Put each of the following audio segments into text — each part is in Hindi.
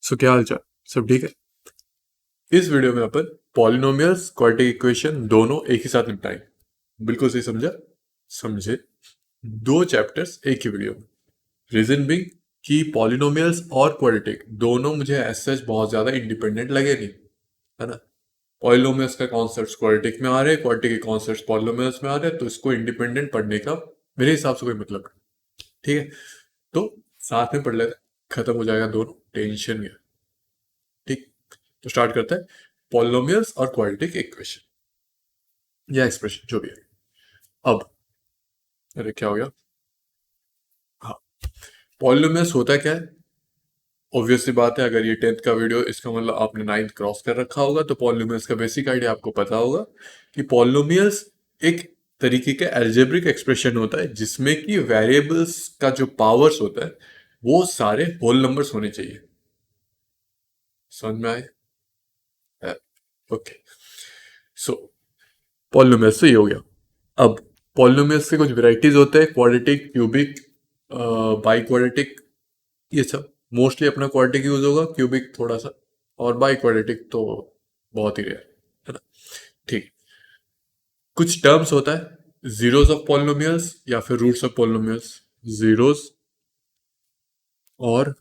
सो क्या हाल चाल। सब ठीक है। इस वीडियो में अपन पॉलिनोमियल्स क्वाड्रेटिक इक्वेशन दोनों एक ही साथ निपटाएंगे। बिल्कुल सही समझा। समझे। दो चैप्टर्स एक ही वीडियो में। रीजन बिंग कि पॉलिनोमियल्स और क्वाड्रेटिक दोनों मुझे एज सच बहुत ज्यादा इंडिपेंडेंट लगे नहीं, है ना। पॉलिनोमियल्स का कॉन्सेप्ट क्वाड्रेटिक में आ रहे हैं, क्वाड्रेटिक के कॉन्सेप्ट पॉलिनोमियल्स में आ रहे हैं, तो इसको इंडिपेंडेंट पढ़ने का मेरे हिसाब से कोई मतलब नहीं। ठीक है, तो साथ में पढ़ लेते हैं, खत्म हो जाएगा दोनों, टेंशन नहीं है। ठीक, तो स्टार्ट करते हैं। पॉलिनोमियल्स और क्वाड्रेटिक इक्वेशन या एक्सप्रेशन जो भी है। अब अरे क्या हो गया। हाँ, पॉलिनोमियल्स होता क्या है। ऑब्वियसली बात है, अगर ये 10th का वीडियो, इसका मतलब आपने 9th क्रॉस कर रखा होगा, तो पॉलिनोमियल्स का बेसिक आइडिया आपको पता होगा कि पॉलिनोमियल्स एक तरीके का एल्जेब्रिक एक्सप्रेशन होता है जिसमें कि वेरिएबल्स का जो पावर्स होता है वो सारे होल नंबर्स होने चाहिए। समझ में आए। ओके, सो पॉलिनोमियल्स तो ये हो गया। अब पॉलिनोमियल्स के कुछ वेराइटीज होते हैं, क्वाड्रेटिक, क्यूबिक, बाई क्वाड्रेटिक, ये सब। मोस्टली अपना क्वाड्रेटिक यूज होगा, क्यूबिक थोड़ा सा, और बाई क्वाड्रेटिक तो बहुत ही रेयर, है ना। ठीक, कुछ टर्म्स होता है जीरोस ऑफ पॉलिनोमियल्स या फिर रूट्स ऑफ पॉलिनोमियल्स। जीरोस और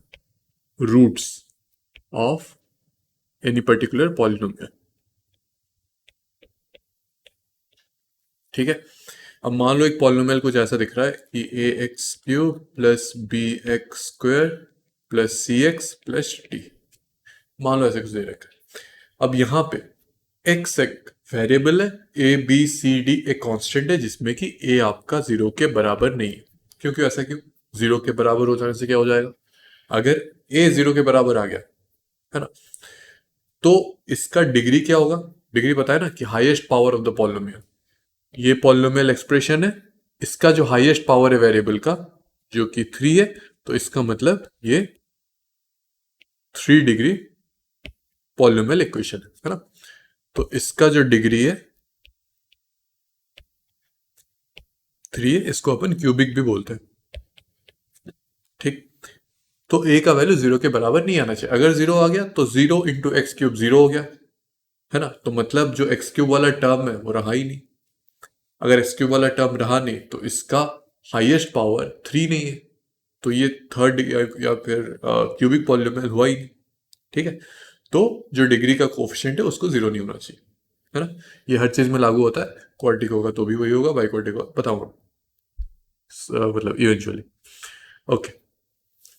roots of any particular polynomial. ठीक है, अब मान लो एक पॉलिनोमियल कुछ ऐसा दिख रहा है कि a x cube plus b x square plus c x plus t. मान लो ऐसे कुछ दे रखा है। अब यहाँ पे एक्स एक वेरिएबल है, ए बी सी डी एक कांस्टेंट है जिसमें कि ए आपका जीरो के बराबर नहीं है। क्योंकि ऐसा क्यों, जीरो के बराबर हो जाने से क्या हो जाएगा, अगर ए जीरो के बराबर आ गया, है ना, तो इसका डिग्री क्या होगा। डिग्री पता है ना कि highest power of the polynomial. ये पॉलिनोमियल एक्सप्रेशन है, इसका जो हाईएस्ट पावर है वेरिएबल का जो कि 3 है, तो इसका मतलब ये 3 डिग्री पॉलिनोमियल इक्वेशन है ना। तो इसका जो डिग्री है 3 है, इसको अपन क्यूबिक भी बोलते हैं। ठीक, तो ए का वैल्यू जीरो के बराबर नहीं आना चाहिए। अगर जीरो आ गया तो zero into x cube zero हो गया, है ना। तो मतलब जो एक्स क्यूब वाला टर्म है वो रहा ही नहीं। अगर एक्स क्यूब वाला टर्म रहा नहीं तो इसका हाईएस्ट पावर 3 नहीं है, तो ये थर्ड या फिर क्यूबिक पॉलिनोमियल हुआ ही नहीं। ठीक है, तो जो डिग्री का कोफिशिएंट है उसको जीरो नहीं होना चाहिए, है ना। ये हर चीज में लागू होता है, क्वाड्रेटिक होगा तो भी वही होगा, बाई क्वाड्रेटिक होगा बताऊंगा मतलब इवेंचुअली। ओके,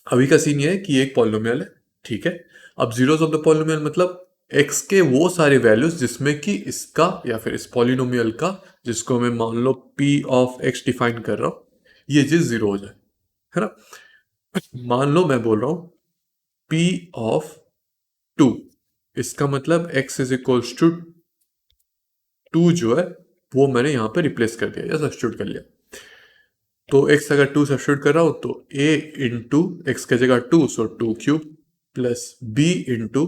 अभी का सीन ये है कि एक पॉलिनोमियल है, ठीक है। अब जीरोस ऑफ द पॉलिनोमियल मतलब एक्स के वो सारे वैल्यूज जिसमें कि इसका या फिर इस पॉलिनोमियल का, जिसको मैं मान लो पी ऑफ एक्स डिफाइन कर रहा हूं, ये चीज जीरो हो जाए, है ना। मान लो मैं बोल रहा हूं पी ऑफ 2, इसका मतलब x इज इक्वल्स टू 2 जो है वो मैंने यहां पे रिप्लेस कर दिया या सब्स्टिट्यूट कर लिया। तो x अगर 2 सब्स्टिट्यूट कर रहा हूं तो a इंटू एक्स के जगह 2 सो 2 cube plus b into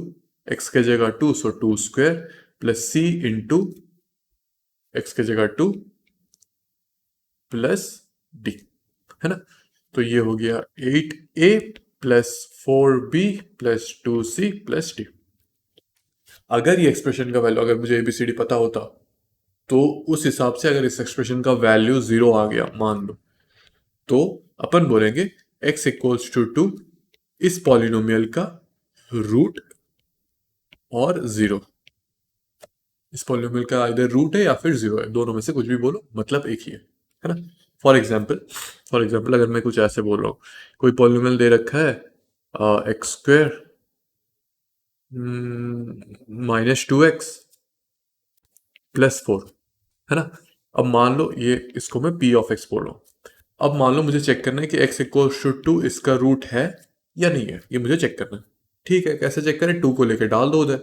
x के जगह 2 सो 2 square plus c into x के जगह 2 प्लस d, है ना। तो ये हो गया 8a plus 4b plus 2c plus d। अगर ये एक्सप्रेशन का वैल्यू, अगर मुझे एबीसीडी पता होता, तो उस हिसाब से अगर इस एक्सप्रेशन का वैल्यू जीरो आ गया मान लो, तो अपन बोलेंगे x इक्वल्स टू 2 इस पॉलिनोमियल का रूट और जीरो। इस पॉलिनोमियल का इधर रूट है या फिर जीरो है, दोनों में से कुछ भी बोलो, मतलब एक ही है ना। फॉर एग्जाम्पल अगर मैं कुछ ऐसे बोल रहा हूँ, कोई पॉलिनोमियल दे रखा है एक्स स्क्वायर -2x प्लस 4, है ना। अब मान लो ये, इसको मैं p ऑफ x बोल रहा हूँ। अब मान लो मुझे चेक करना है कि x इक्वल्स टू 2 इसका रूट है या नहीं है, ये मुझे चेक करना है। ठीक है, कैसे चेक करें, 2 को लेकर डाल दो उधर।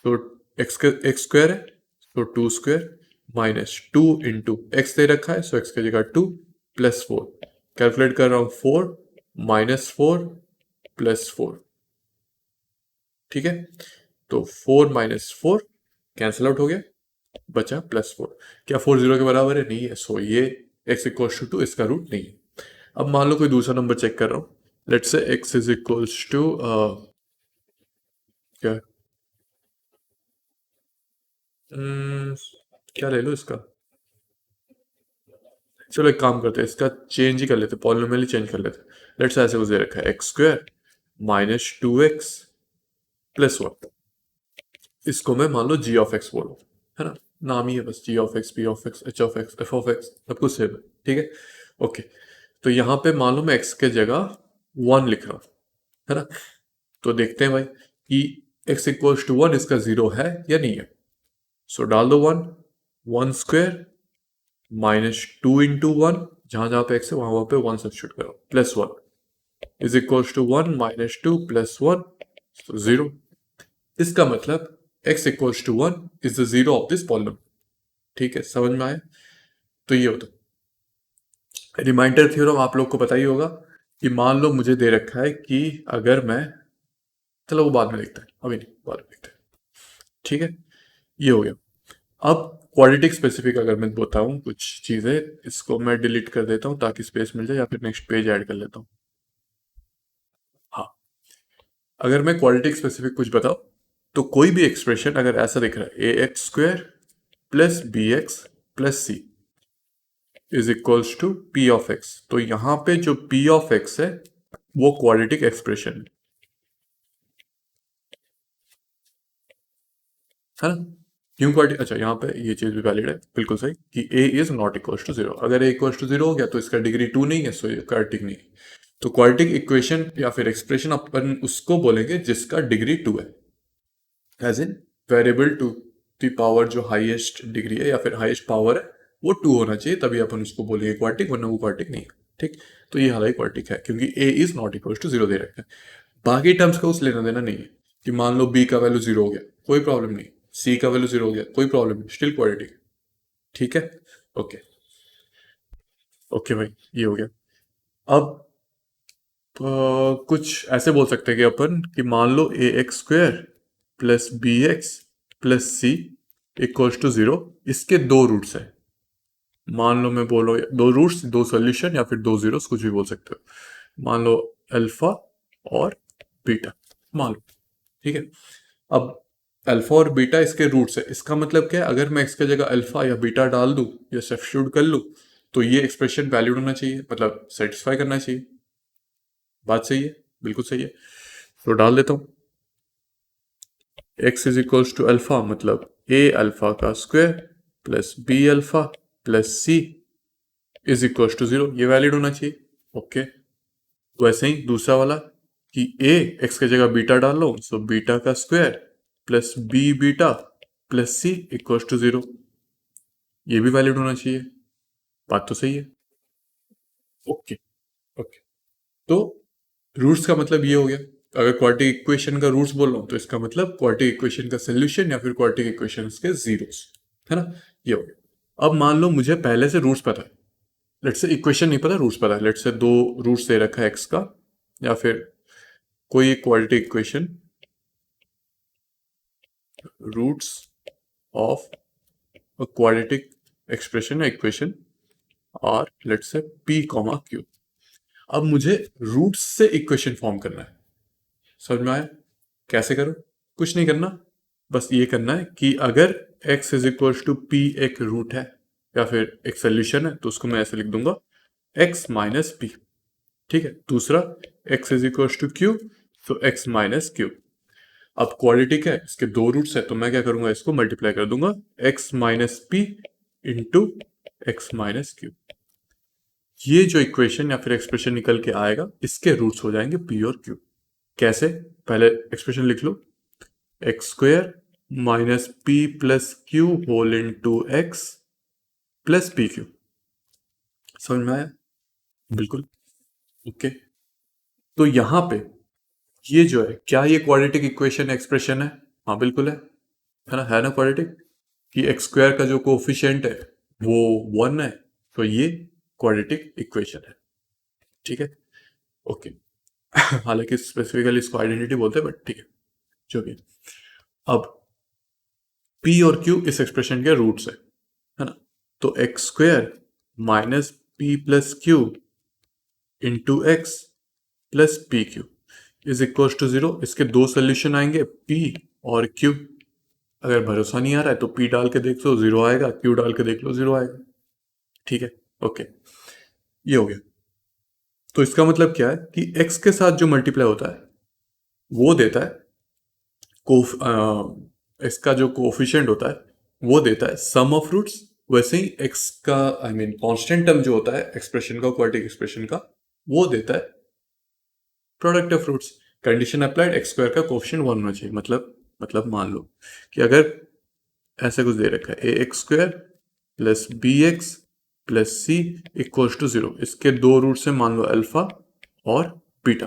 तो एक्स स्क्वायर है तो 2 स्क्वायर -2 इंटू एक्स दे रखा है, सो एक्स की जगह 2 प्लस 4। कैलकुलेट कर रहा हूँ 4 -4 प्लस 4। ठीक है, तो 4 -4 कैंसिल आउट हो गया, बचा +4। क्या 4 जीरो के बराबर है, नहीं है, सो ये x इक्वल्स टू 2 इसका रूट नहीं है। अब मान लो कोई दूसरा नंबर चेक कर रहा हूँ, let's say x is equals to क्या है? हम्म, क्या ले लो इसका? चलो एक काम करते हैं, इसका चेंज ही कर लेते, पॉलिनोमियल ही चेंज कर लेते। लेट्स ऐसे कुछ दे रखा है, x square minus 2x plus 1। इसको मैं मान लो जी ऑफ एक्स बोलो, है ना? नाम ही है बस, g of x, p of x, h of x, f of x, सब कुछ सेम है। ठीक है, ओके। तो यहाँ पे मान लो मैं एक्स के जगह 1 लिख रहा हूँ, है ना? तो देखते हैं भाई कि एक्स इक्वल्स टू 1 इसका 0 है या नहीं है। सो डाल दो 1, 1 स्क्वायर माइनस 2 इंटू 1, जहां जहां पे एक्स है वहां वहां पे 1 सब्स्टिट्यूट करो, plus 1 is equals to 1 minus 2 plus 1, तो 0। इसका मतलब x equals to 1 is the zero of this polynomial. ठीक है, समझ में आया? तो ये होता रिमाइंडर थ्योरम, आप लोग को पता ही होगा कि मान लो मुझे दे रखा है कि अगर मैं, चलो वो बाद में देखते हैं, अभी नहीं, बाद में देखते हैं। ठीक है, ये हो गया। अब क्वाड्रेटिक स्पेसिफिक अगर मैं बताऊं कुछ चीजें, इसको मैं डिलीट कर देता हूं ताकि स्पेस मिल जाए, या फिर नेक्स्ट पेज ऐड कर लेता हूं। हाँ, अगर मैं क्वाड्रेटिक स्पेसिफिक कुछ बताऊं, तो कोई भी एक्सप्रेशन अगर ऐसा दिख रहा है, a x square plus b x plus C is equals to p of x, तो यहां पे जो पी ऑफ एक्स है वो क्वाड्रेटिक एक्सप्रेशन है ना? क्यों क्वाड्रेटिक? अच्छा, यहाँ पे ये चीज भी वैलिड है, बिल्कुल सही, कि a is not equals to 0। अगर a इक्वल्स टू 0 हो गया तो इसका डिग्री 2 नहीं है, सो ये क्वाड्रेटिक नहीं है। तो क्वाड्रेटिक इक्वेशन या फिर एक्सप्रेशन अपन उसको बोलेंगे जिसका डिग्री 2 है, as in variable to the power जो हाईएस्ट डिग्री है या फिर हाईएस्ट पावर है वो 2 होना चाहिए, तभी अपन उसको बोलेंगे क्वाड्रेटिक, वरना वो क्वाड्रेटिक नहीं है। ठीक, तो ये हालांकि क्वाड्रेटिक है क्योंकि a is not equal to 0 दे रखा है। बाकी टर्म्स का उस लेना देना नहीं है, कि मान लो b का वैल्यू 0 हो गया, कोई प्रॉब्लम नहीं, c का वैल्यू 0 हो गया, कोई प्रॉब्लम नहीं, स्टिल क्वाड्रेटिक। ठीक है, ओके। ओके भाई, ये हो गया। अब कुछ ऐसे बोल सकते हैं कि अपन, कि मान लो a x square plus b x plus C equals to 0, इसके दो रूट्स है। मान लो मैं बोलो दो रूट्स, दो सॉल्यूशन, या फिर दो जीरोस, कुछ भी बोल सकते हो। मान लो अल्फा और बीटा, मान लो। ठीक है, अब अल्फा और बीटा इसके रूट्स है, इसका मतलब क्या है, अगर मैं इसके जगह अल्फा या बीटा डाल दूं या सब्स्टिट्यूट कर लूं, तो ये एक्सप्रेशन वैलिड होना चाहिए, मतलब सेटिस्फाई करना चाहिए। बात सही है, बिल्कुल सही है। तो डाल देता हूं, x is equals to alpha, मतलब a अल्फा का square plus B alpha plus C is equals to 0, ये वैलिड होना चाहिए। ओके, वैसे ही दूसरा वाला, कि a x की जगह बीटा डाल लो, सो बीटा का square plus B beta plus C equals to 0, ये भी वैलिड होना चाहिए। बात तो सही है। Okay, okay. तो रूट्स का मतलब ये हो गया, अगर क्वाड्रेटिक इक्वेशन का रूट्स बोल रहा हूं तो इसका मतलब क्वाड्रेटिक इक्वेशन का सोल्यूशन या फिर क्वाड्रेटिक इक्वेशन के जीरोस, है ना? ये हो गया। अब मान लो मुझे पहले से रूट्स पता है, लेट्स से इक्वेशन नहीं पता, रूट्स पता है। लेट्स से दो रूट्स दे रखा है एक्स का, या फिर कोई quadratic equation, roots of a quadratic expression या equation are, let's say p comma q. अब मुझे रूट्स से इक्वेशन फॉर्म करना है, समझ में आया? कैसे करो? कुछ नहीं करना, बस ये करना है कि अगर x is equal to P एक रूट है या फिर एक सोल्यूशन है, तो उसको मैं ऐसे लिख दूंगा, x माइनस पी। ठीक है, दूसरा x is equal to Q, तो x माइनस क्यू। अब क्वाड्रेटिक है, इसके दो रूट्स है, तो मैं क्या करूंगा, इसको मल्टीप्लाई कर दूंगा, x minus P into x minus Q. ये जो इक्वेशन या फिर एक्सप्रेशन निकल के आएगा, इसके रूट्स हो जाएंगे p और q। कैसे? पहले एक्सप्रेशन लिख लो, x square minus P plus q whole into x plus P q. समझ में आया? बिल्कुल, ओके। तो यहां पे ये जो है, क्या ये क्वाड्रेटिक इक्वेशन एक्सप्रेशन है? हाँ बिल्कुल है ना क्वाड्रेटिक, कि एक्स स्क्वायर का जो कोफिशिएंट है वो 1 है, तो ये क्वाड्रेटिक इक्वेशन है। ठीक है, ओके। हालांकि स्पेसिफिकली इसको आइडेंटिटी बोलते हैं, बट ठीक है, जो भी। अब p और q इस एक्सप्रेशन के रूट्स है ना? तो x square minus P plus Q into x plus P Q, is equal to 0। इसके दो सोल्यूशन आएंगे, P और Q। अगर भरोसा नहीं आ रहा है तो P डाल के देख लो 0 आएगा, Q डाल के देख लो 0 आएगा। ठीक है, ओके, ये हो गया। तो इसका मतलब क्या है कि x के साथ जो मल्टीप्लाई होता है वो देता है इसका जो कोफिशिएंट होता है वो देता है सम ऑफ रूट्स। वैसे ही x का आई मीन कांस्टेंट टर्म जो होता है एक्सप्रेशन का, क्वाड्रेटिक एक्सप्रेशन का, वो देता है product of roots. Condition applied, X square का कोफिशिएंट 1 होना चाहिए। मतलब मान लो कि अगर ऐसा कुछ दे रखा है a x square plus b x plus C equals to 0। इसके दो रूट्स हैं, मान लो अल्फा और बीटा।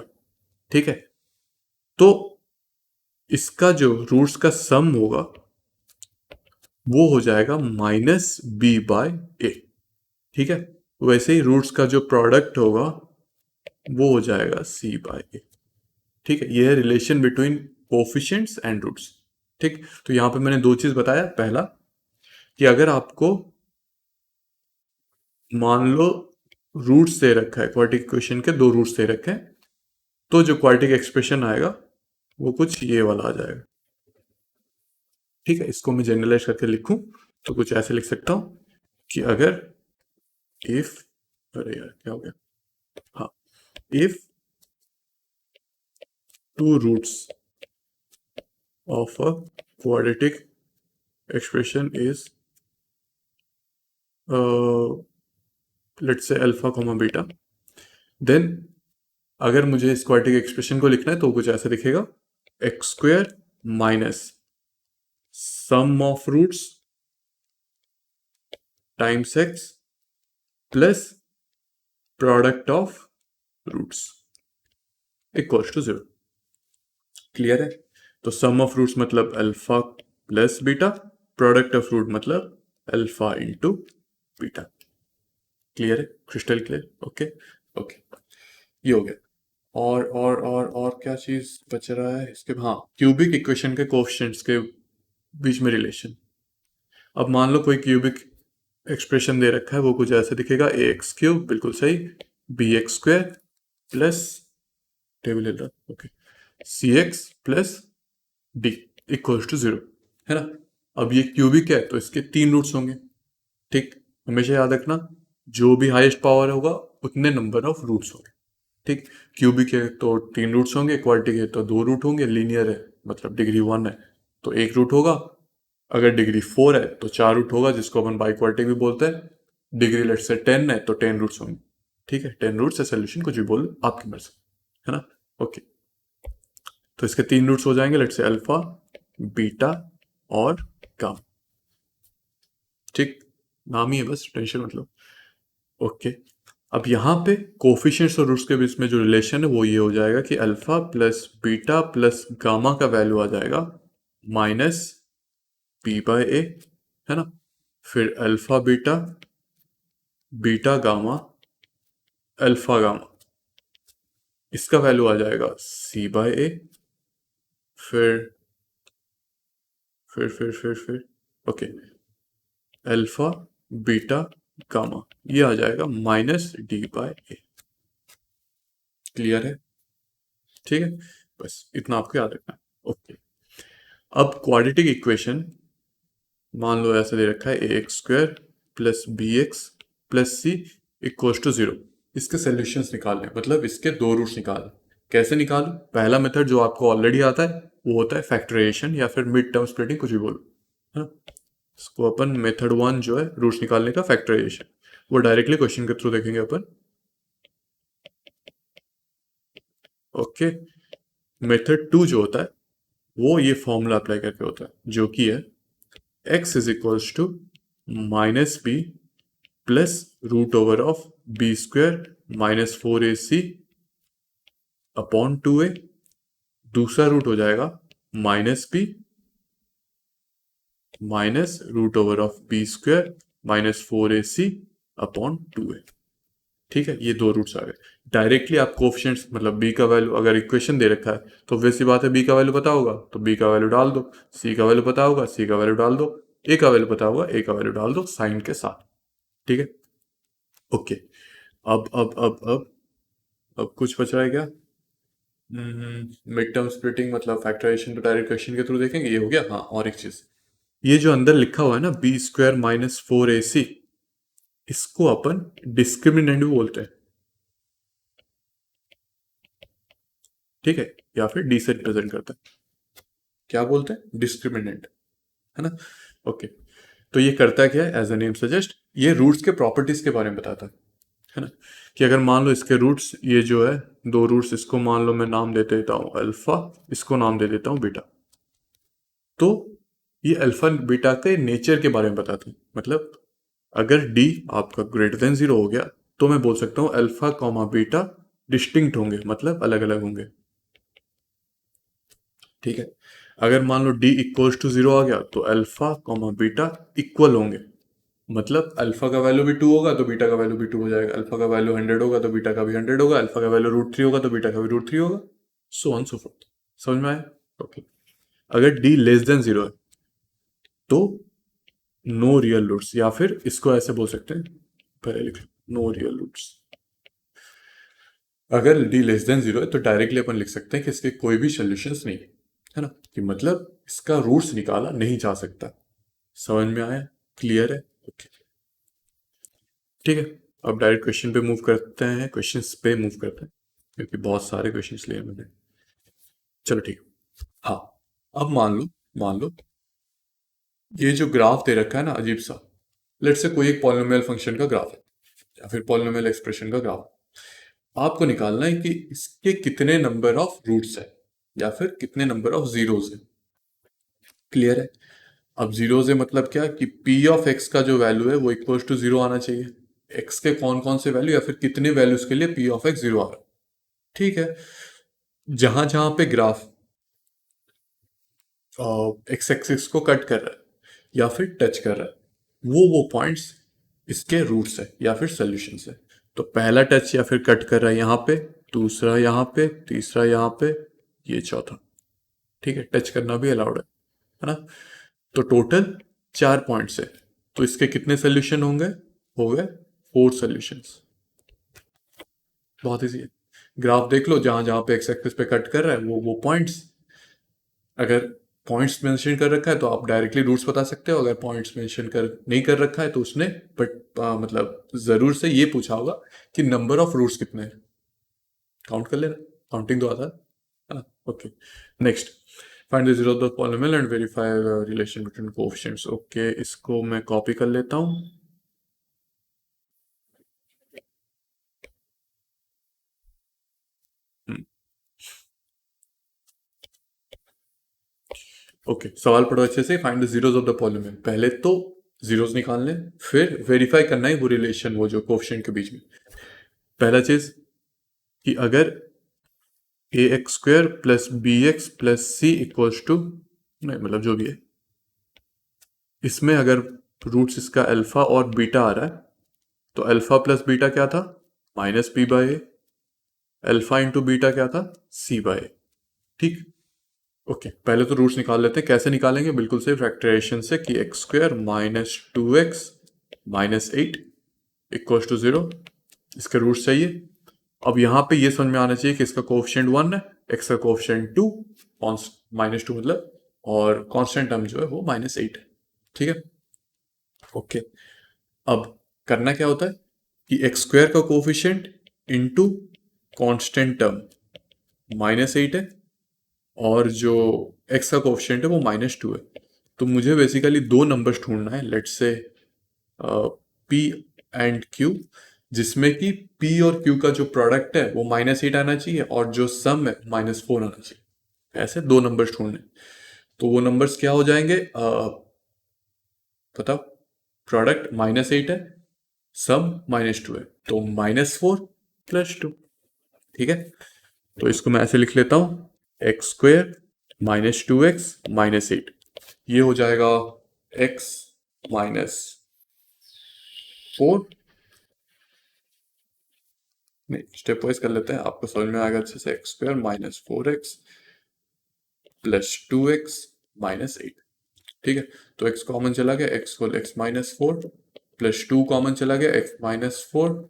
ठीक है, तो इसका जो रूट्स का सम होगा वो हो जाएगा माइनस बी बाय ए। ठीक है, वैसे ही रूट्स का जो प्रोडक्ट होगा वो हो जाएगा सी बाय ए। ठीक है, ये है relation between coefficients and roots. ठीक, तो यहां पे मैंने दो चीज बताया। पहला कि अगर आपको मान लो रूट्स दे रखा है, क्वाड्रेटिक इक्वेशन के दो रूट्स दे रखे हैं, तो जो क्वाड्रेटिक एक्सप्रेशन आएगा वो कुछ ये वाला आ जाएगा। ठीक है, इसको मैं जनरलाइज करके लिखूं तो कुछ ऐसे लिख सकता हूं कि अगर इफ, अरे यार क्या हो गया, हाँ, if two roots of a quadratic expression is let's say alpha comma beta, then अगर मुझे इस क्वाड्रेटिक एक्सप्रेशन को लिखना है तो कुछ ऐसा दिखेगा, X square minus sum of roots times X plus product of roots equals to 0। Clear है? तो सम ऑफ रूट्स मतलब alpha plus beta, product of root मतलब अल्फा इंटू बीटा। क्लियर है? Crystal clear? ओके, ओके, ये हो गया। और क्या चीज बच रहा है इसके, हाँ, क्यूबिक इक्वेशन के कोएफिशिएंट्स के बीच में रिलेशन। अब मान लो कोई क्यूबिक एक्सप्रेशन दे रखा है, वो कुछ ऐसे दिखेगा, ए एक्स क्यूब, बिल्कुल सही, b x square plus table हिल रहा, okay, c x plus d equals to 0, है ना। अब ये क्यूबिक है तो इसके तीन रूट्स होंगे। ठीक, हमेशा याद रखना, जो भी हाईएस्ट पावर होगा उतने नंबर ऑफ रूट्स होंगे। ठीक, क्यूबिक है तो तीन रूट्स होंगे, क्वाड्रेटिक है तो दो रूट होंगे, लीनियर है मतलब डिग्री 1 है तो एक रूट होगा, अगर डिग्री 4 है तो चार रूट होगा, जिसको अपन बाई क्वाड्रेटिक भी बोलते हैं। डिग्री लेट से 10 है तो 10 रूट्स होंगे। ठीक है, 10 रूट्स है सोल्यूशन, कुछ भी बोल आपकी मर्जी, है ना। ओके, तो इसके तीन रूट्स हो जाएंगे, लेट से अल्फा, बीटा और गामा। ठीक, नाम ही है बस, टेंशन मतलब। ओके, अब यहाँ पे कोफिशिएंट्स और रूट्स के बीच में जो रिलेशन है वो ये हो जाएगा कि alpha plus beta plus gamma का वैल्यू आ जाएगा माइनस पी बाय ए, है ना। फिर alpha beta, beta gamma, alpha gamma, इसका वैल्यू आ जाएगा सी बाय ए। फिर फिर ओके, अल्फा बीटा गामा, ये आ जाएगा माइनस डी बाय ए। क्लियर है? ठीक है, बस इतना आपको याद रखना है। ओके, अब क्वाड्रेटिक इक्वेशन मान लो ऐसे दे रखा है, a x square plus b x plus C equals to 0। इसके सोल्यूशंस निकालने, मतलब इसके दो रूट्स निकालने। कैसे निकालूं? पहला मेथड जो आपको ऑलरेडी आता है वो होता है फैक्टराइजेशन या फिर मिड टर्म स्प्लिटिंग, कुछ भी बोलो, है। इसको अपन मेथड 1 जो है रूट्स निकालने का, फैक्टराइजेशन, वो डायरेक्टली क्वेश्चन के थ्रू देखेंगे अपन। ओके, मेथड 2 जो होता है वो ये फॉर्मूला अप्लाई करके होता है, जो कि है x is equals to minus B plus root over of B square minus 4ac upon 2a। दूसरा रूट हो जाएगा minus B minus root over of B square minus 4ac upon 2a। ठीक है, ये दो रूट्स आ गए। डायरेक्टली आप कोफिशिएंट्स मतलब b का वैल्यू, अगर इक्वेशन दे रखा है तो वैसी बात है, b का वैल्यू पता होगा तो b का वैल्यू डाल दो, c का वैल्यू पता होगा c का वैल्यू डाल दो, a का वैल्यू पता होगा a का वैल्यू डाल दो साइन के साथ। ठीक है, ओके, अब कुछ बच रहा है क्या? मिड टर्म स्प्लिटिंग मतलब फैक्टराइजेशन तो डायरेक्ट क्वेश्चन के थ्रू देखेंगे, ये हो गया। हाँ, और एक चीज, ये जो अंदर लिखा हुआ है ना b² - 4ac, इसको अपन डिस्क्रिमिनेंट भी बोलते हैं, ठीक है, या फिर डी से रिप्रेजेंट करते हैं। क्या बोलते हैं? डिस्क्रिमिनेंट, है ना। ओके, तो ये करता क्या है? एज अ नेम सजेस्ट, ये रूट्स के प्रॉपर्टीज के बारे में बताता है ना। कि अगर मान लो इसके रूट्स ये जो है, दो रूट्स, इसको मान लो मैं नाम दे देता हूँ अल्फा, इसको नाम दे देता हूँ बीटा, तो ये अल्फा बीटा के नेचर के बारे में बताते हैं। मतलब अगर डी आपका ग्रेटर देन 0 हो गया, तो मैं बोल सकता हूँ अल्फा कॉमा बीटा डिस्टिंक्ट होंगे, मतलब अलग अलग होंगे, ठीक है। अगर मान लो डी इक्वल्स टू 0 आ गया, तो अल्फा कॉमा बीटा इक्वल होंगे, मतलब अल्फा का वैल्यू भी 2 होगा तो बीटा का वैल्यू भी 2 हो जाएगा, अल्फा का वैल्यू 100 होगा तो बीटा का भी 100 होगा, अल्फा का वैल्यू √3 होगा तो बीटा का भी √3 होगा, सो ऑन सो फोर्थ। समझ में आया? ओके। अगर डी लेस देन 0 है, तो नो रियल रूट्स, या फिर इसको ऐसे बोल सकते हैं, पहले लिख लो नो रियल रूट्स। अगर डी लेस देन 0 है, तो डायरेक्टली अपन लिख सकते हैं कि इसके कोई भी सोल्यूशंस नहीं है ना, कि मतलब इसका रूट्स निकाला नहीं जा सकता। समझ में आया? क्लियर है? ओके, ठीक है। अब डायरेक्ट क्वेश्चन पे मूव करते हैं, क्वेश्चंस पे मूव करते हैं, क्योंकि बहुत सारे क्वेश्चंस लिए मैंने। चलो ठीक है। हाँ, अब मान लो ये जो ग्राफ दे रखा है ना अजीब सा, लेट से कोई एक पॉलिनोमियल फंक्शन का ग्राफ है, या फिर पॉलिनोमियल एक्सप्रेशन का ग्राफ, आपको निकालना है कि इसके कितने नंबर ऑफ रूट्स है, या फिर कितने नंबर ऑफ जीरोज है। क्लियर है? अब जीरोज है मतलब क्या, कि पी ऑफ एक्स का जो वैल्यू है वो इक्वल टू 0 आना चाहिए। एक्स के कौन कौन से वैल्यू, या फिर कितने वैल्यूज के लिए पी ऑफ एक्स 0 आ रहा है, ठीक है। जहां जहां पे ग्राफ एक्स एक्सिस को कट कर रहा है या फिर टच कर रहा है, वो पॉइंट्स इसके रूट्स है या फिर सोल्यूशंस है। तो पहला टच या फिर कट कर रहा है यहाँ पे, दूसरा यहाँ पे, तीसरा यहाँ पे, ये चौथा, ठीक है। टच करना भी अलाउड है ना। तो टोटल 4 पॉइंट्स है, तो इसके कितने सोल्यूशन होंगे? हो गए 4 सोल्यूशंस। बहुत ईजी है। ग्राफ देख लो, जहां जहां पे एक्स एक्सिस पे कट कर रहा है वो पॉइंट्स, अगर पॉइंट्स मेंशन कर रखा है तो आप डायरेक्टली रूट्स बता सकते हो, अगर पॉइंट्स मेंशन कर नहीं कर रखा है तो उसने बट मतलब जरूर से ये पूछा होगा कि नंबर ऑफ रूट्स कितने हैं, काउंट कर लेना, काउंटिंग तो आता है ना। Okay, next, find the zero of the polynomial and verify relation between coefficients. Okay, इसको मैं कॉपी कर लेता हूँ। ओके, सवाल पढ़ो अच्छे से। Find the zeros of the polynomial, पहले तो जीरोस निकालने, फिर वेरीफाई करना है वो रिलेशन, वो जो कोएफिशिएंट के बीच में। पहला चीज कि अगर ax² + bx + c नहीं, मतलब जो भी है, इसमें अगर रूट्स इसका अल्फा और बीटा आ रहा है, तो अल्फा प्लस बीटा क्या था? -b/a। अल्फा इंटू बीटा क्या था? c/a। ठीक। ओके, पहले तो रूट्स निकाल लेते हैं। कैसे निकालेंगे? बिल्कुल से फैक्टराइजेशन से, कि x² - 2x - 8 = 0, इसके रूट्स चाहिए। अब यहाँ पे ये समझ में आना चाहिए कि इसका कोएफिशिएंट 1 है, एक्स का कोएफिशिएंट 2, -2 मतलब, और कांस्टेंट टर्म जो है वो -8 है, ठीक है। ओके, अब करना क्या होता है कि x² का कोएफिशिएंट इंटू कांस्टेंट टर्म -8 है, और जो x का कोएफिशिएंट है वो -2 है। तो मुझे बेसिकली दो नंबर्स ढूंढना है, let's say p and q, जिसमें कि p और q का जो प्रोडक्ट है वो -8 आना चाहिए, और जो सम है -4 आना चाहिए। ऐसे दो नंबर्स ढूंढने। तो वो नंबर्स क्या हो जाएंगे? बताओ। प्रोडक्ट -8 है, सम -2 है, तो -4 + 2, ठीक है। तो इसको मैं ऐसे लिख लेता हूं, x² - 2x - 8, ये हो जाएगा x -4, नहीं, स्टेप वाइज कर लेते हैं, आपको समझ में आएगा अच्छे से। x² - 4x + 2x - 8, ठीक है। तो x कॉमन चला गया, x होल x -4 + 2 कॉमन चला गया, x -4,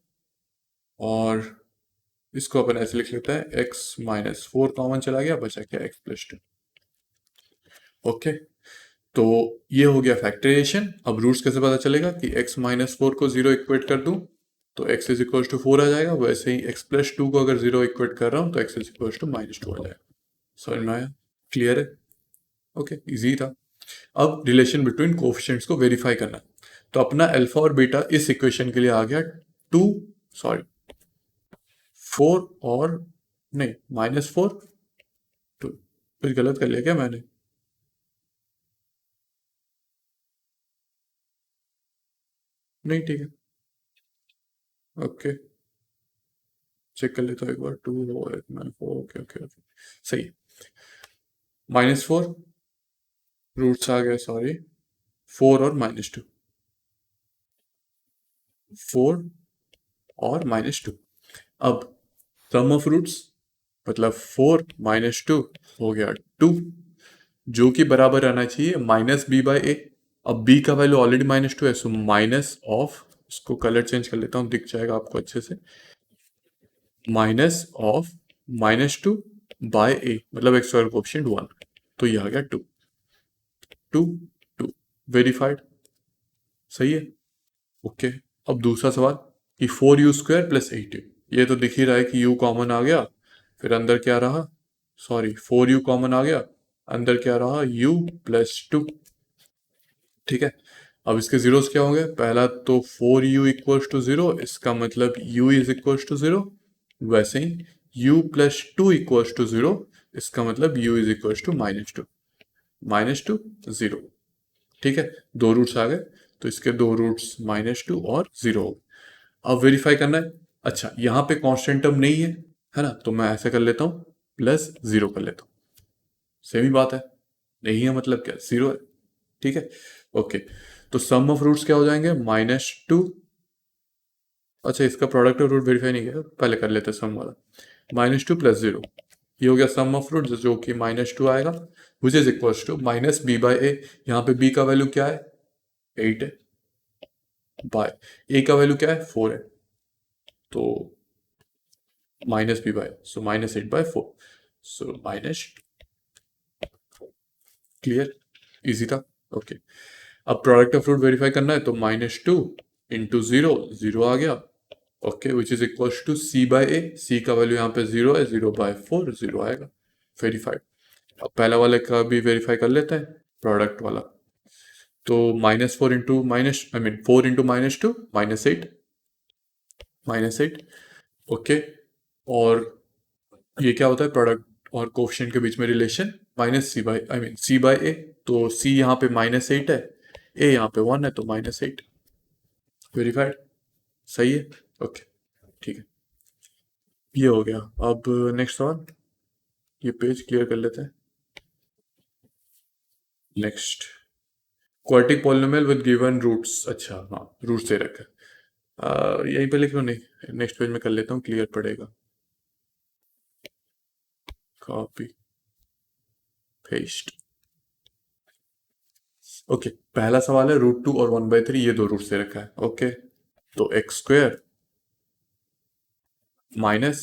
और इसको अपन ऐसे लिख लेते हैं, एक्स माइनस फोर कॉमन चला गया, बचा क्या एक्स प्लस टू। ओके, तो ये हो गया फैक्टराइजेशन। अब रूट्स कैसे पता चलेगा कि x माइनस फोर को जीरो इक्वेट कर दूं तो x is equal to four आ जाएगा, वैसे ही x प्लस टू को अगर जीरो इक्वेट कर रहा हूं तो x is equal to minus two आ जाएगा। समझ में आया? क्लियर है? ओके, इजी था। अब रिलेशन बिटवीन कोफिशिएंट्स को वेरीफाई करना है। तो अपना अल्फा और बीटा इस इक्वेशन के लिए आ गया टू, सॉरी फोर और नहीं माइनस फोर टू। कुछ गलत कर लिया क्या मैंने? नहीं, ठीक है। ओके, चेक कर लेता हूँ एक बार, टू और एक minus four, okay okay okay, सही। माइनस फोर रूट्स आ गए, सॉरी फोर और माइनस टू, फोर और माइनस टू। अब सम ऑफ रूट्स मतलब फोर माइनस टू हो गया टू, जो कि बराबर आना चाहिए माइनस बी बाई ए। अब बी का वैल्यू ऑलरेडी माइनस टू है, सो माइनस ऑफ, इसको कलर चेंज कर लेता हूँ, दिख जाएगा आपको अच्छे से, minus of minus two by a, मतलब एक्स स्क्वायर कोएफिशिएंट वन। तो ये आ गया टू, टू टू, वेरीफाइड, सही है। ओके, अब दूसरा सवाल कि four U square plus eight U, ये तो दिख ही रहा है कि यू कॉमन आ गया, फिर अंदर क्या रहा, सॉरी फोर यू कॉमन आ गया, अंदर क्या रहा यू प्लस टू। ठीक है, अब इसके जीरोस क्या होंगे, पहला तो four u equals to zero, इसका मतलब u is equals to zero. वैसे ही u plus two equals to zero, इसका मतलब u is equals to minus two, minus two zero. ठीक है, दो रूट्स आ गए, तो इसके दो रूट्स माइनस टू और जीरो हो गए। अब वेरीफाई करना है। अच्छा, यहाँ पे कांस्टेंट टर्म नहीं है ना, तो मैं ऐसे कर लेता हूँ, प्लस जीरो कर लेता हूँ, सेम ही बात है, नहीं है मतलब क्या, जीरो है। ठीक है, ओके, तो सम ऑफ रूट्स क्या हो जाएंगे, माइनस टू, अच्छा इसका प्रोडक्ट और रूट वेरीफाई नहीं किया, पहले कर लेते सम वाला, माइनस टू प्लस जीरो, ये हो गया सम ऑफ रूट जो कि माइनस टू आएगा, which is equals to minus b by a. यहाँ पे बी का वैल्यू क्या है, एट है, बाय ए का वैल्यू क्या है, फोर है, तो minus b by, so minus eight by four, so minus, clear, easy था। ओके, अब प्रोडक्ट ऑफ रूट वेरीफाई करना है, तो minus two into zero, zero आ गया, okay, which is equals to c by a, c का वैल्यू यहाँ पे जीरो है, जीरो बाय फोर, जीरो आएगा, वेरीफाइड। अब पहला वाले का भी वेरीफाई कर लेते हैं, प्रोडक्ट वाला, तो minus four into minus, I mean four into minus two, minus eight, minus eight, okay. और ये क्या होता है, प्रोडक्ट और कोफिशिएंट के बीच में relation, minus c by, I mean c by a, तो सी यहाँ पे माइनस एट है, ए यहाँ पे वन है, तो माइनस एट, वेरीफाइड, सही है। ओके, ठीक है, ये हो गया। अब नेक्स्ट सवाल, ये पेज क्लियर कर लेते हैं। Next, quadratic polynomial with given roots, अच्छा हाँ रूट्स दे रखा है, यहीं पे लिख लो, नहीं नेक्स्ट पेज में कर लेता हूँ, क्लियर पड़ेगा, कॉपी पेस्ट। ओके, पहला सवाल है रूट टू और वन बाई थ्री, ये दो रूट्स दे रखा है, ओके। तो x square minus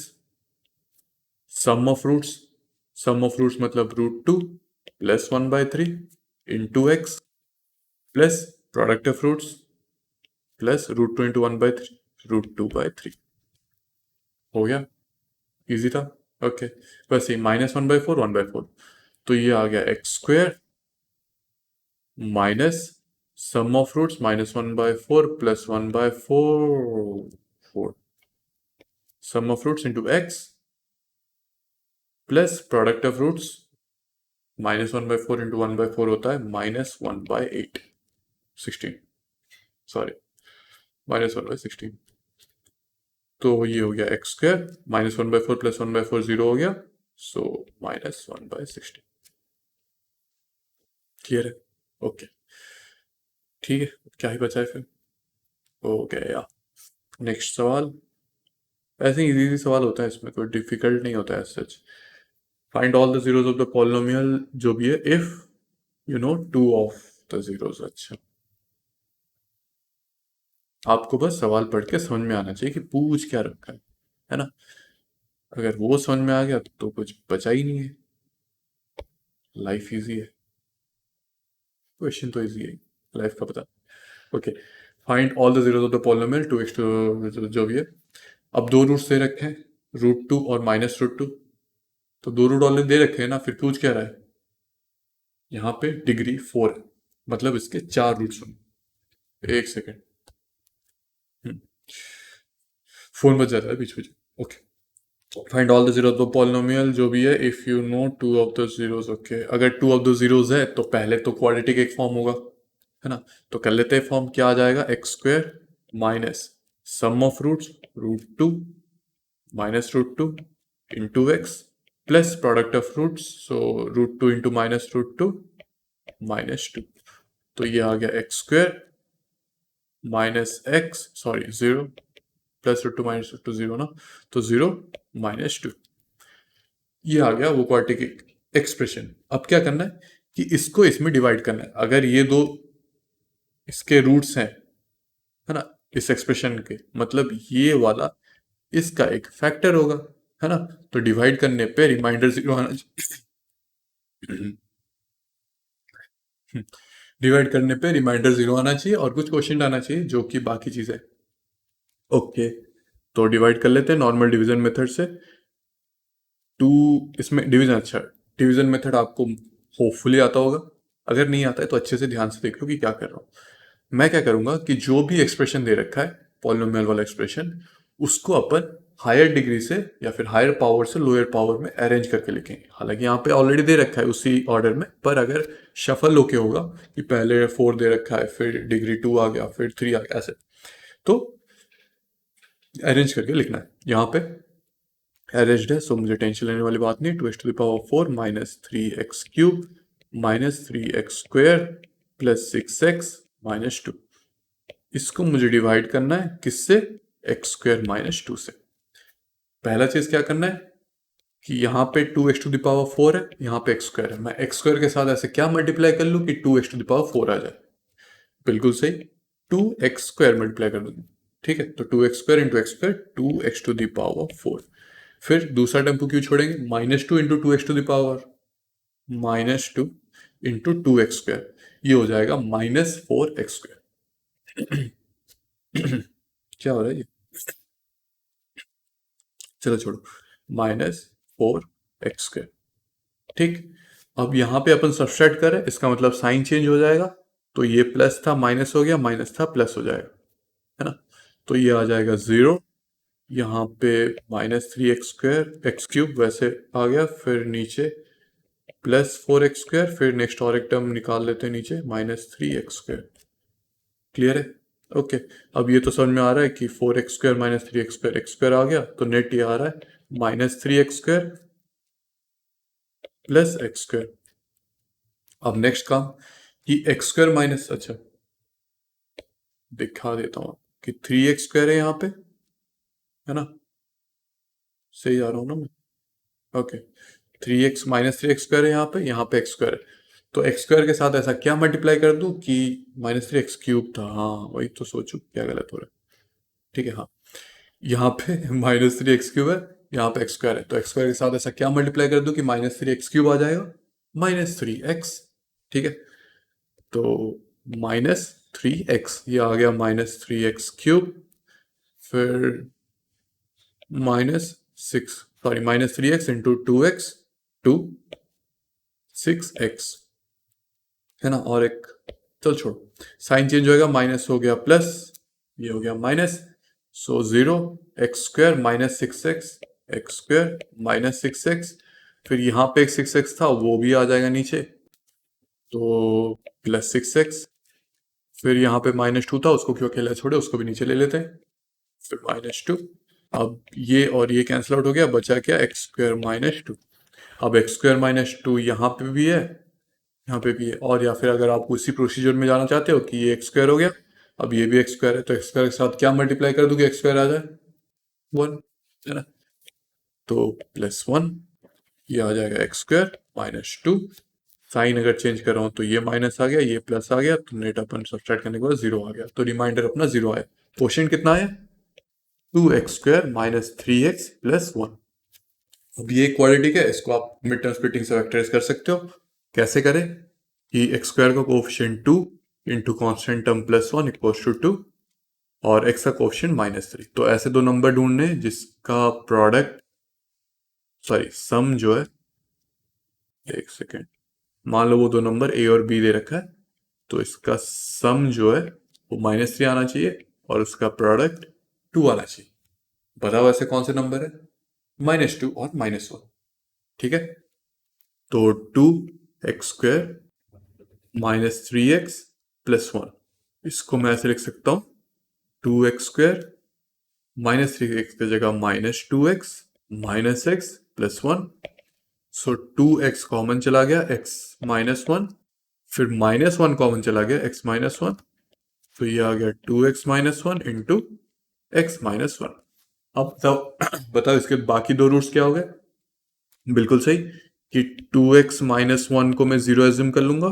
sum of roots, sum of roots मतलब root two plus one by three into x, plus product of roots plus root two into one by three, root two by three, हो गया, इजी था। ओके, बस ये माइनस वन बाई फोर, तो ये आ गया X square minus sum of roots minus one by four plus one by four, four, sum of roots into x plus product of roots, minus one by four into one by four होता है minus one by eight, sixteen, sorry minus one by sixteen. तो ये हो गया X square minus one by four plus one by four, zero हो गया, so minus one by sixteen, clear है। ओके, ठीक है, क्या ही बचा है फिर, हो गया। नेक्स्ट सवाल, ऐसे ही इजी सवाल होता है, इसमें कोई डिफिकल्ट नहीं होता है सच। Find all the zeros of the polynomial जो भी है, if you know two of the zeros. अच्छा, आपको बस सवाल पढ़ के समझ में आना चाहिए कि पूछ क्या रखा है ना। अगर वो समझ में आ गया तो कुछ बचा ही नहीं है, लाइफ इजी है। क्वेश्चन तो इजी है, लाइफ का पता। Okay, find all the zeros of the polynomial 2x टू जो भी है। अब दो रूट्स दे रखे हैं, √2 और -√2। तो दो रूट ऑलरेडी दे रखे हैं ना, फिर पूछ क्या रहा है? यहाँ पे डिग्री 4 है, मतलब इसके 4 रूट्स होंगे। एक सेकेंड, फोन बज जाता है बीच बीच। Okay, find all the zeros of polynomial जो भी है, if you know two of the zeros. Okay, अगर टू ऑफ द जीरोस है तो पहले तो क्वाड्रेटिक एक फॉर्म होगा, है ना? तो कर लेते हैं फॉर्म। क्या आ जाएगा? x² minus sum of roots √2 -√2 into x plus product of roots, so √2 into -√2 -2। तो ये आ गया x² minus x, sorry 0 plus √2 -√2 0 ना, तो 0 -2। ये आ गया वो क्वाड्रेटिक एक्सप्रेशन। अब क्या करना है कि इसको इसमें डिवाइड करना है। अगर ये दो इसके रूट्स हैं, है ना, इस एक्सप्रेशन के, मतलब ये वाला इसका एक फैक्टर होगा, है ना? तो डिवाइड करने पे रिमाइंडर 0 आना चाहिए। डिवाइड करने पे रिमाइंडर 0 आना चाहिए और कुछ क्वेश्चन आना चाहिए जो कि बाकी चीज है। ओके, तो डिवाइड कर लेते हैं नॉर्मल डिवीजन मेथड से। टू, इसमें डिवीजन, अच्छा डिवीजन मेथड आपको होपफुली आता होगा। अगर नहीं आता है तो अच्छे से ध्यान से देख लो कि क्या कर रहा हूँ। मैं क्या करूंगा कि जो भी एक्सप्रेशन दे रखा है, पॉलिनोमियल वाला एक्सप्रेशन, उसको अपन हायर डिग्री से या फिर हायर पावर से लोअर पावर में अरेंज करके लिखेंगे। हालांकि यहाँ पे ऑलरेडी दे रखा है उसी ऑर्डर में, पर अगर शफल होके होगा कि पहले 4 दे रखा है, फिर डिग्री 2 आ गया, फिर 3 आ गया, ऐसे तो अरेंज करके लिखना है। यहाँ पे अरेंज्ड है, सो मुझे टेंशन लेने वाली बात नहीं। 2x⁴ -3x³ -3x² +6x -2। इसको मुझे डिवाइड करना है किससे? x² -2 से। पहला चीज क्या करना है कि यहाँ पे 2x⁴ है, यहाँ पे x² है। मैं x² के साथ ऐसे क्या मल्टीप्लाई कर लूँ कि 2x⁴ आ जाए? बिल्कुल सही, 2x² मल्टीप्लाई कर दूंगा। ठीक है, तो 2x² इंटू x², 2x⁴। फिर दूसरा टर्म को क्यों छोड़ेंगे? -2 इंटू 2x⁴ -2 इंटू 2x², ये हो जाएगा -4x²। क्या हो रहा है ये? चलो छोड़ो, -4x²। ठीक, अब यहाँ पे अपन सब्सट्रैक्ट करें, इसका मतलब साइन चेंज हो जाएगा। तो ये प्लस था माइनस हो गया, माइनस था प्लस हो जाएगा, है ना? तो ये आ जाएगा 0। यहाँ पे -3x² x³ वैसे आ गया, फिर नीचे +4x², फिर नेक्स्ट और एक टर्म निकाल लेते हैं नीचे, -3x²। क्लियर है? ओके, अब ये तो समझ में आ रहा है कि 4x² -3x² x² आ गया, तो नेट ये आ रहा है -3x² +x²। अब नेक्स्ट काम कि x² माइनस, अच्छा दिखा देता हूँ कि 3x² है यहाँ पे, है ना? सही जा रहा हूँ ना मैं? ओके, 3x -3x² है यहाँ पे x² है। तो x² के साथ ऐसा क्या मल्टीप्लाई कर दूं कि -3x³ था, हाँ वही तो सोचू क्या गलत हो रहा है। ठीक है, हाँ, यहाँ पे -3x³ है, यहाँ पे x² है, तो x² के साथ ऐसा क्या मल्टीप्लाई कर दूं कि -3x³ आ जाएगा, -3x। ठीक है, तो -3x, ये आ गया -3x³, फिर -6, sorry -3x into 2x, 6x, है ना? और एक, चल छोड़ो, साइन चेंज होएगा, माइनस हो गया प्लस, ये हो गया माइनस, सो 0, x² -6x, x² -6x, फिर यहाँ पे एक 6x था वो भी आ जाएगा नीचे, तो +6x, फिर यहाँ पे -2 था, उसको क्यों अकेला छोड़े, उसको भी नीचे ले लेते हैं, फिर -2। अब ये और ये कैंसिल आउट हो गया, बचा क्या? x² -2। अब x² -2 यहाँ पे भी है, यहाँ पे भी है, और या फिर अगर आप उसी प्रोसीजर में जाना चाहते हो कि ये x² हो गया, अब ये भी x² है, तो x² के साथ क्या मल्टीप्लाई कर दूं कि x² आ जाए? 1, है ना? तो +1, ये आ जाएगा x² -2। साइन अगर चेंज कर रहा हूँ तो ये माइनस आ गया, ये प्लस आ गया, तो नेट अपन सब्सट्रैक्ट करने के बाद 0 आ गया, तो रिमाइंडर अपना 0 आया। क्वेश्चन कितना आया? 2x² -3x +1। अब ये क्वाड्रेटिक है, इसको आप मिड टर्म स्प्लिटिंग से फैक्टराइज कर सकते हो। कैसे करें कि एक्स स्क्वायर का coefficient 2 into constant term +1 equals to 2 और एक्स का कोफिशिएंट -3। तो ऐसे दो नंबर ढूंढने जिसका प्रोडक्ट सॉरी सम जो है, एक सेकेंड, मान लो वो दो नंबर ए और बी दे रखा है, तो इसका सम जो है वो -3 आना चाहिए और उसका प्रोडक्ट 2 आना चाहिए। बताओ ऐसे कौन से नंबर है? -2 और -1। ठीक है, तो 2x² -3x+1, इसको मैं ऐसे लिख सकता हूं 2x² -3x की जगह -2x -x+1। सो 2x कॉमन चला गया, x -1, फिर -1 कॉमन चला गया, x -1, तो ये आ गया 2x -1 इंटू x -1। अब बताओ इसके बाकी दो रूट्स क्या हो गए? बिल्कुल सही कि 2x-1 को मैं 0 एज्यूम कर लूंगा,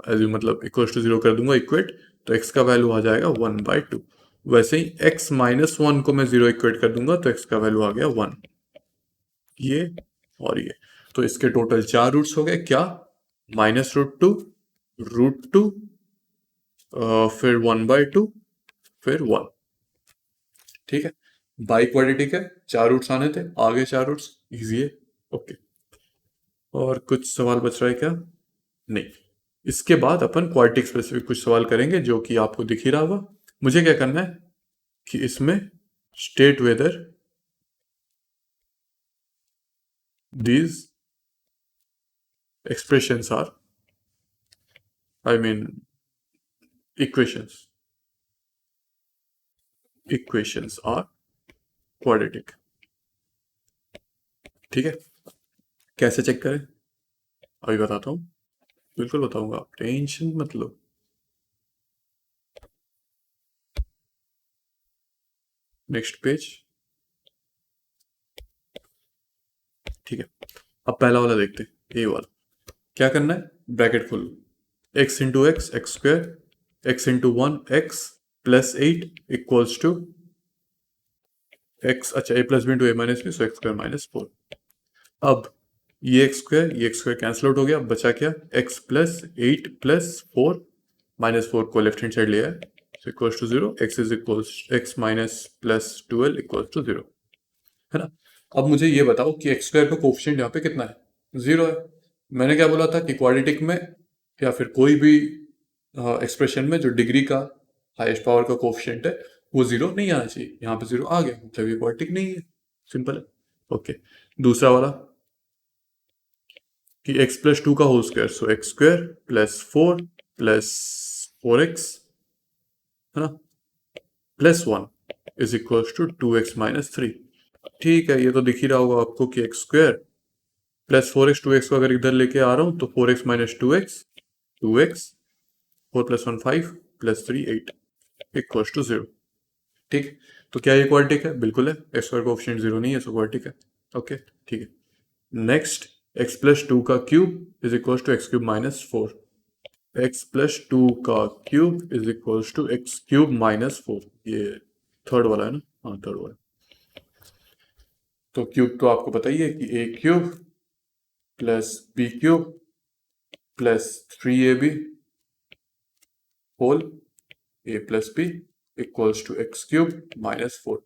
एज्यूम मतलब इक्वल्स टू 0 कर दूंगा, इक्वेट, तो x का वैल्यू आ जाएगा 1/2। वैसे ही x -1 को मैं 0 इक्वेट कर दूंगा तो x का वैल्यू आ गया 1। ये और ये, तो इसके टोटल 4 रूट्स हो गए। क्या? -√2, √2, फिर 1/2, फिर 1। ठीक है, बाई क्वाड्रेटिक है, 4 रूट्स आने थे, आगे 4 रूट्स, इजी है। ओके, और कुछ सवाल बच रहा है क्या? नहीं। इसके बाद अपन क्वाड्रेटिक स्पेसिफिक कुछ सवाल करेंगे जो कि आपको दिख ही रहा होगा। मुझे क्या करना है कि इसमें state whether these expressions are, I mean equations are quadratic। ठीक है, कैसे चेक करें अभी बताता हूँ, बिल्कुल बताऊंगा, आप टेंशन मत लो। Next page. ठीक है, अब पहला वाला देखते हैं, ए वाला। क्या करना है? ब्रैकेट खोलो, x into X square, x into 1x +8 equals to x, अच्छा a + b into a - b, so x² -4। अब ये एक्स स्क्वायर कैंसिल आउट हो गया, बचा क्या? x +8 +4, -4 को लेफ्ट हैंड साइड लिया है, so equals to 0, x is equals x +12 equals to 0, है ना? अब मुझे ये बताओ कि एक्स स्क्वायर का कोफिशिएंट यहाँ पे कितना है? 0 है। मैंने क्या बोला था कि क्वाड्रेटिक में या फिर कोई भी एक्सप्रेशन में जो डिग्री का हाईएस्ट पावर का कोफिशिएंट है वो 0 नहीं आना चाहिए। यहाँ पे 0 आ गया, मतलब ये क्वाड्रेटिक नहीं है। सिंपल है। ओके, दूसरा वाला कि x + 2 का होल स्क्वायर, सो x² +4 +4x, है ना, +1 इज इक्वल्स टू 2x -3। ठीक है, ये तो दिख ही रहा होगा आपको कि x² +4x 2x को अगर इधर लेके आ रहा हूं तो 4x - 2x 2x, 4 + 1 5 +3 8 equals to 0। ठीक, तो क्या ये क्वाड्रेटिक है? बिल्कुल है, एक्स स्क्वायर कोएफिशिएंट 0 नहीं है, सो क्वाड्रेटिक है। ओके, ठीक है। नेक्स्ट, x + 2 का cube is equals to x³ -4, x + 2 का cube is equals to x³ -4। ये थर्ड वाला है ना? हाँ, थर्ड वाला। तो क्यूब तो आपको पता ही है कि a³ + b³ + 3ab whole a + b equals to x³ -4।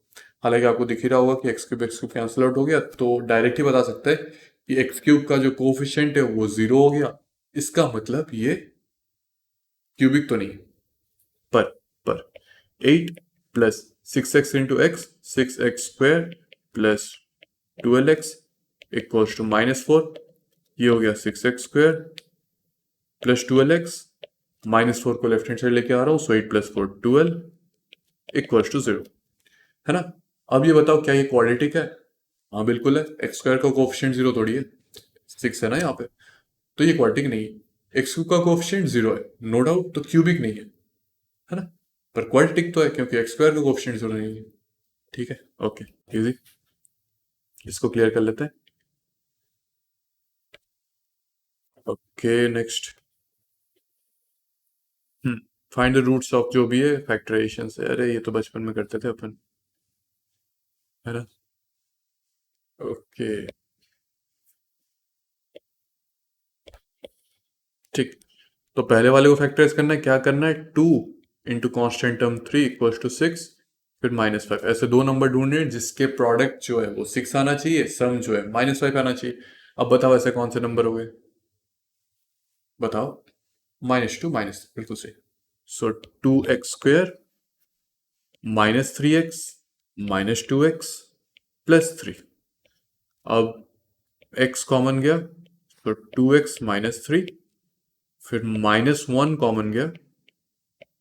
हालांकि आपको दिख ही रहा होगा कि x³ कैंसिल आउट हो गया, तो डायरेक्ट ही बता सकते हैं कि x³ का जो कोफिशिएंट है वो 0 हो गया। इसका मतलब ये क्यूबिक तो नहीं है। पर 8 + 6x into x, 6x² + 12x equals to -4। ये हो गया 6x² + 12x, -4 को लेफ्ट हैंड साइड लेके आ रहा हूँ, सो 8 + 4 12 इक्वल्स टू 0, है ना? अब ये बताओ क्या ये क्वाड्रेटिक है? हाँ बिल्कुल है, x² का कोफिशिएंट 0 थोड़ी है, 6 है ना यहाँ पे, तो ये क्वाड्रेटिक नहीं है। x³ का कोफिशिएंट 0 है, नो डाउट, तो क्यूबिक नहीं है ना? पर क्वाड्रेटिक तो है क्योंकि x² का कोफिशिएंट 0 नहीं है। ठीक है, ओके, इजी, इसको क्लियर कर लेते हैं। Okay, next, find the roots of, जो भी है फैक्टराइजेशन से, अरे ये तो बचपन में करते थे अपन, है ना? ओके, ठीक, तो पहले वाले को फैक्टराइज करना है, क्या करना है, 2 into constant term 3 equals to 6, फिर -5। ऐसे दो नंबर ढूंढने हैं जिसके प्रोडक्ट जो है वो 6 आना चाहिए, सम जो है -5 आना चाहिए। अब बताओ ऐसे कौन से नंबर हो गए, बताओ। -2 माइनस, बिल्कुल सही। सो 2x² -3x -2x +3। अब x कॉमन गया तो 2x -3, फिर -1 कॉमन गया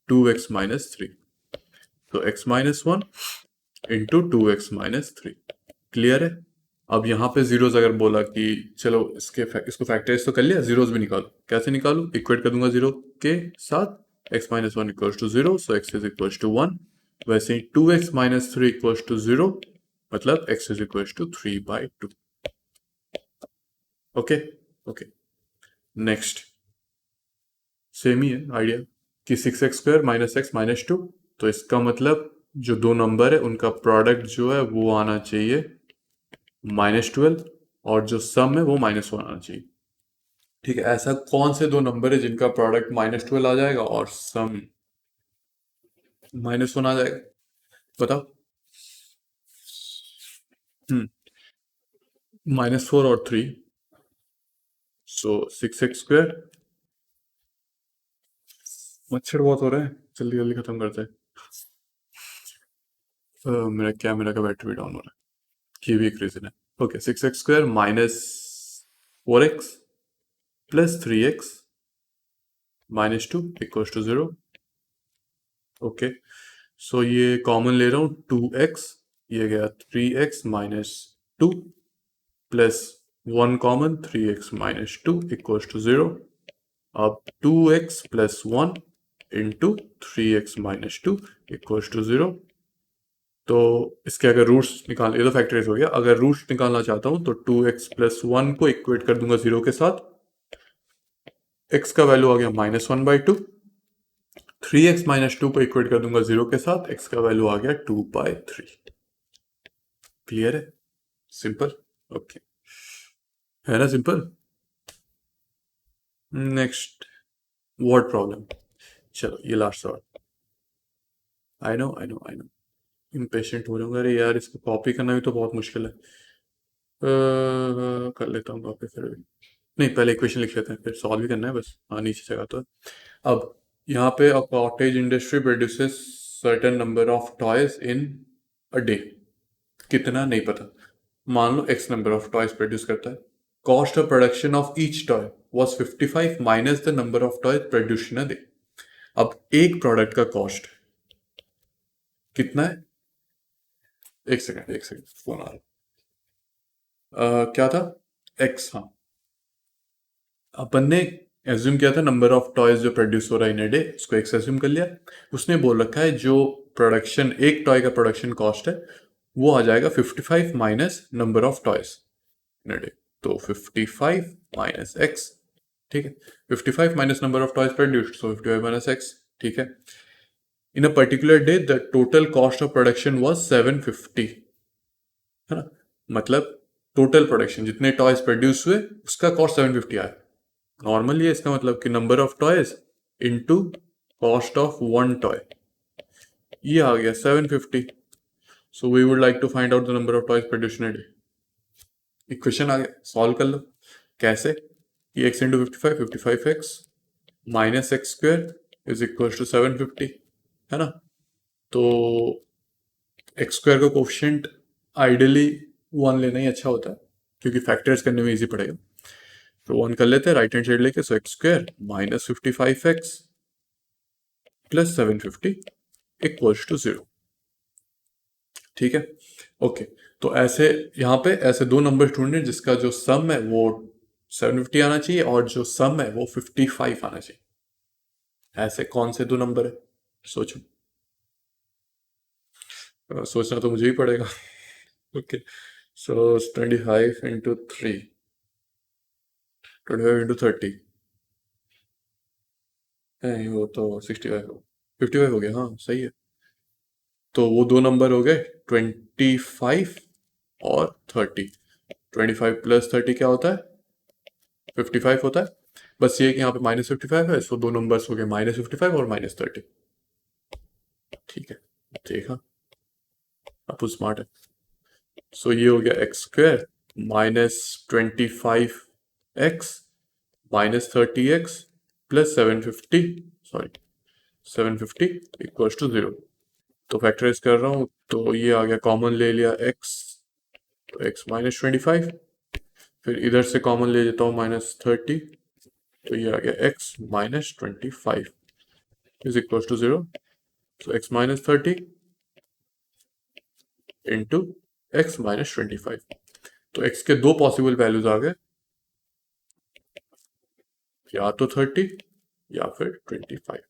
2x -3, तो x -1 इंटू 2x -3। क्लियर है। अब यहाँ पे जीरोस अगर बोला कि चलो इसको फैक्टराइज तो कर लिया, जीरोस भी निकालो, कैसे निकालू, इक्वेट कर दूंगा जीरो के साथ, x -1 equals to 0, so x is equals to 1। वैसे ही 2x -3 इक्वल्स टू 0, मतलब x is equals to 3/2। Okay okay, next same ही है आइडिया कि 6x² -x -2, तो इसका मतलब जो दो नंबर है उनका प्रोडक्ट जो है वो आना चाहिए -12, और जो सम है वो -1 आना चाहिए। ठीक है, ऐसा कौन से दो नंबर है जिनका प्रोडक्ट -12 आ जाएगा और सम -1 आ जाएगा, बताओ। -4 और 3, सो 6x²। मच्छर बहुत हो रहे हैं, जल्दी जल्दी खत्म करते हैं। मेरा बैटरी भी डाउन हो रहा है, ये भी एक रीजन है। Okay, 6x² -4x +3x -2 equals to 0। Okay, so ये कॉमन ले रहा हूँ, 2x, ये गया 3x -2 +1 common 3x -2 equals to 0। अब 2x +1 into 3x -2 equals to 0। तो इसके अगर रूट्स निकाल, ये तो फैक्टराइज हो गया, अगर रूट्स निकालना चाहता हूँ तो 2x +1 को इक्वेट कर दूंगा 0 के साथ, x का वैल्यू आ गया -1/2, 3x -2 को इक्वेट कर दूंगा 0 के साथ, x का वैल्यू आ गया 2/3। क्लियर है, सिंपल। ओके, है ना सिंपल। नेक्स्ट वर्ड प्रॉब्लम, चलो ये लास्ट सवाल। I know I know I know, impatient हो जाऊंगा, अरे यार इसको कॉपी करना भी तो बहुत मुश्किल है। कर लेता हूँ कॉपी फिर भी, नहीं पहले इक्वेशन लिख लेते हैं, फिर सॉल्व भी करना है बस। हाँ नीचे जगह तो है। अब यहाँ पे a cottage industry produces certain number of toys in a day, कितना नहीं पता, मान लो x number of toys produce करता है। Cost of production of each toy was 55 minus the number of toys produce in a day. अब एक प्रोडक्ट का कॉस्ट कितना है, एक सेकंड फोन आ रहा क्या था, x, हाँ। अपन ने एज्यूम किया था नंबर ऑफ टॉयज जो प्रोड्यूस हो रहा है इन डे, उसको x एज्यूम कर लिया। उसने बोल रखा है जो प्रोडक्शन, एक टॉय का प्रोडक्शन कॉस्ट है वो आ जाएगा 55 minus number of toys in day, तो 55 माइनस x। ठीक है, 55 minus number of toys produced, so 55 minus x। ठीक है, in a particular day the total cost of production was 750, है ना, मतलब टोटल प्रोडक्शन जितने टॉयज प्रोड्यूस हुए उसका कॉस्ट 750 आया। नॉर्मल ये इसका मतलब कि number of toys into cost of one toy, ये आ गया 750। So we would like to find out the number of toys produced in a day. Equation आ गया, सॉल्व कर लो। कैसे, ये x into 55, 55x -x² is equal to 750, है ना। तो x² का कोफिशिएंट आइडियली 1 लेना ही अच्छा होता है, क्योंकि फैक्टर्स करने में इजी पड़ेगा। तो 1 कर लेते हैं राइट हैंड साइड लेके, सो x² -55x +750 इक्वल्स टू 0। ठीक है, ओके। तो ऐसे यहाँ पे ऐसे दो नंबर ढूंढने जिसका जो सम है वो 750 आना चाहिए और जो सम है वो 55 आना चाहिए। ऐसे कौन से दो नंबर है, सोचो। सोचना तो मुझे ही पड़ेगा। ओके, सो 25 इंटू 3, 25 इंटू 30, नहीं वो तो 65 हो, 55 हो गया, हाँ सही है। तो वो दो नंबर हो गए 25 और 30। 25 + 30 क्या होता है, 55 होता है। बस ये कि यहाँ पे -55 है, सो दो नंबर्स हो गए -55 और -30। ठीक है, देखा, आप स्मार्ट है। सो ये हो गया x² -25x -30x plus 750, sorry 750 equals to 0। तो फैक्टराइज कर रहा हूँ, तो ये आ गया, कॉमन ले लिया x, तो x -25, फिर इधर से कॉमन ले लेता हूँ -30, तो ये आ गया x -25 is equals to 0। So x -30 into x -25, तो x के दो पॉसिबल वैल्यूज आ गए, या तो 30 या फिर 25।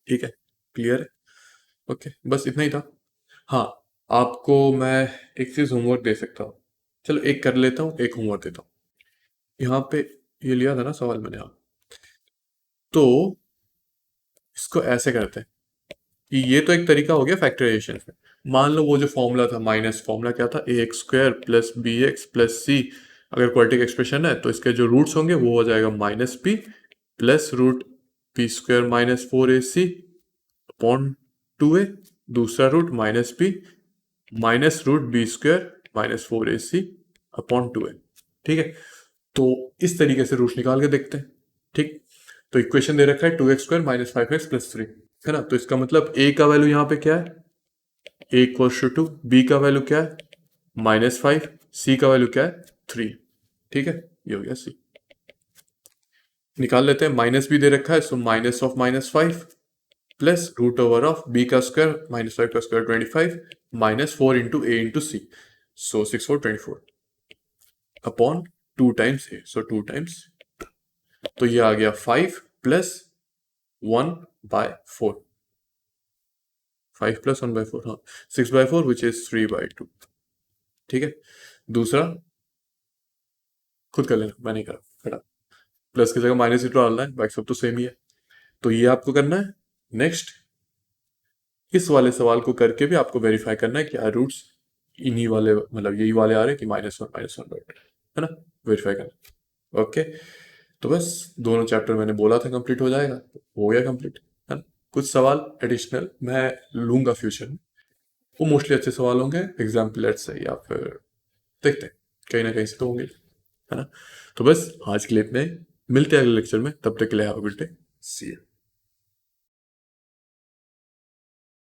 ठीक है, क्लियर है? ओके, बस इतना ही था। हाँ, आपको मैं एक चीज होमवर्क दे सकता हूँ। चलो एक कर लेता हूँ, एक होमवर्क देता हूँ। यहाँ पे ये लिया था ना सवाल मैंने, यहाँ तो इसको ऐसे करते हैं कि ये तो एक तरीका हो गया फैक्टराइजेशन में। मान लो वो जो फॉर्मूला था, माइनस फॉर्मूला क्या था, ax² plus bx plus c, अगर क्वाड्रेटिक एक्सप्रेशन है तो इसके जो रूट्स होंगे वो हो जाएगा -p plus root p² -4ac upon 2a, दूसरा root -p minus root b² -4ac upon 2a। ठीक है, तो इस तरीके से रूट्स निकाल के देखते हैं। ठीक, तो इक्वेशन दे रखा है 2x² -5x प्लस 3, है ना। तो इसका मतलब a का वैल्यू यहाँ पे क्या है, a इक्वल्स टू 2, b का वैल्यू क्या है -5, c का वैल्यू क्या है 3। ठीक है, ये हो गया c। निकाल लेते हैं, माइनस भी दे रखा है, so minus of -5 plus root over of b का स्क्वायर -5 का square 25 -4 into a into c, so 6 4 24 upon 2 times a, so 2 times, तो ये आ गया 5 प्लस 1/4, 5 प्लस 1/4, हाँ 6/4 विच इज 3/2। ठीक है, दूसरा खुद कर लेना, मैं नहीं करा, खड़ा प्लस की जगह माइनस ही तो डालना है, बाकी सब तो सेम ही है। तो ये आपको करना है। नेक्स्ट, इस वाले सवाल को करके भी आपको वेरीफाई करना है कि क्या रूट्स इन्हीं वाले, मतलब यही वाले आ रहे हैं कि -1 है ना, वेरीफाई करना। ओके, तो बस दोनों चैप्टर मैंने बोला था कंप्लीट हो जाएगा, हो गया कंप्लीट, है ना। कुछ सवाल एडिशनल मैं लूंगा फ्यूचर में, वो मोस्टली अच्छे सवाल होंगे, एग्जाम्पलेट से या फिर देखते हैं, कहीं ना कहीं से तो होंगे, है ना। तो बस आज के लिए इतने, मिलते हैं अगले लेक्चर में, तब तक के लिए have a good day, see you.